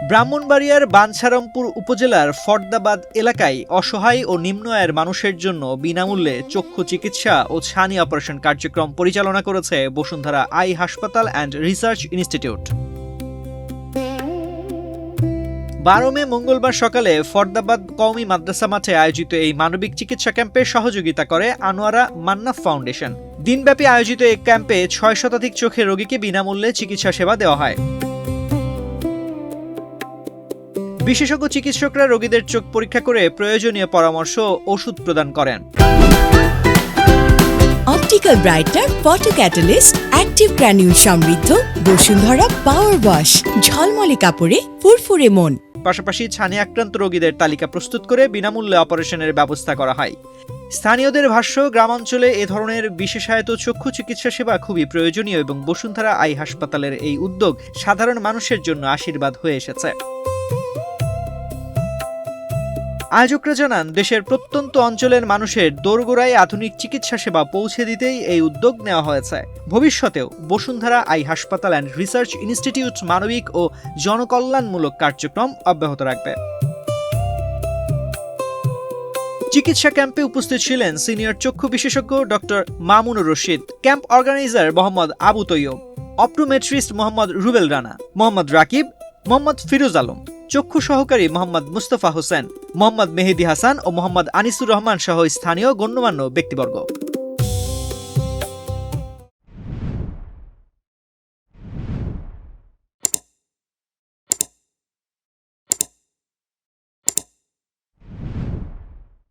ব্রাহ্মণবাড়িয়ার বাঞ্ছারামপুর উপজেলার ফরদাবাদ এলাকায় অসহায় ও নিম্ন আয়ের মানুষের জন্য বিনামূল্যে চক্ষু চিকিৎসা ও ছানি অপারেশন কার্যক্রম পরিচালনা করেছে বসুন্ধরা আই হাসপাতাল অ্যান্ড রিসার্চ ইনস্টিটিউট। 12 মে মঙ্গলবার সকালে ফরদাবাদ কওমি মাদ্রাসা মাঠে আয়োজিত এই মানবিক চিকিৎসা ক্যাম্পে সহযোগিতা করে আনোয়ারা মান্নাফ ফাউন্ডেশন। দিনব্যাপী আয়োজিত এই ক্যাম্পে 6 শতাধিক চোখের রোগীকে বিনামূল্যে চিকিৎসা সেবা দেওয়া হয়। বিশেষজ্ঞ চিকিৎসকরা রোগীদের চোখ পরীক্ষা করে প্রয়োজনীয় পরামর্শ ও ওষুধ প্রদান করেন। Optical brighter photo catalyst active granule সমৃদ্ধ বসুন্ধরা পাওয়ার ওয়াশ, ঝলমলে কাপড়ে ফুরফুরে মন। পাশাপাশি ছানি আক্রান্ত রোগীদের তালিকা প্রস্তুত করে বিনামূল্যে অপারেশনের ব্যবস্থা করা হয়। স্থানীয়দের ভাষ্য, গ্রামাঞ্চলে এ ধরনের বিশেষায়িত চক্ষু চিকিৎসা সেবা খুবই প্রয়োজনীয় এবং বসুন্ধরা আই হাসপাতালের এই উদ্যোগ সাধারণ মানুষের জন্য আশীর্বাদ হয়ে এসেছে। আয়োজকরা জানান, দেশের প্রত্যন্ত অঞ্চলের মানুষের দোরগোড়ায় আধুনিক চিকিৎসা সেবা পৌঁছে দিতেই এই উদ্যোগ নেওয়া হয়েছে। ভবিষ্যতেও বসুন্ধরা আই হাসপাতাল অ্যান্ড রিসার্চ ইনস্টিটিউট মানবিক ও জনকল্যাণমূলক কার্যক্রম অব্যাহত রাখবে। চিকিৎসা ক্যাম্পে উপস্থিত ছিলেন সিনিয়র চক্ষু বিশেষজ্ঞ doctor Mamunur Rashid, camp organiser Mohammad Abu Taiyab, optometrist Mohammad Rubel Rana, Mohammad Rakib, Mohammad Firoz Alam, চক্ষু সহকারী মোহাম্মদ মুস্তফা হোসেন, মোহাম্মদ মেহেদি হাসান ও মোহাম্মদ আনিসুর রহমান সহ স্থানীয় গণ্যমান্য ব্যক্তিবর্গ।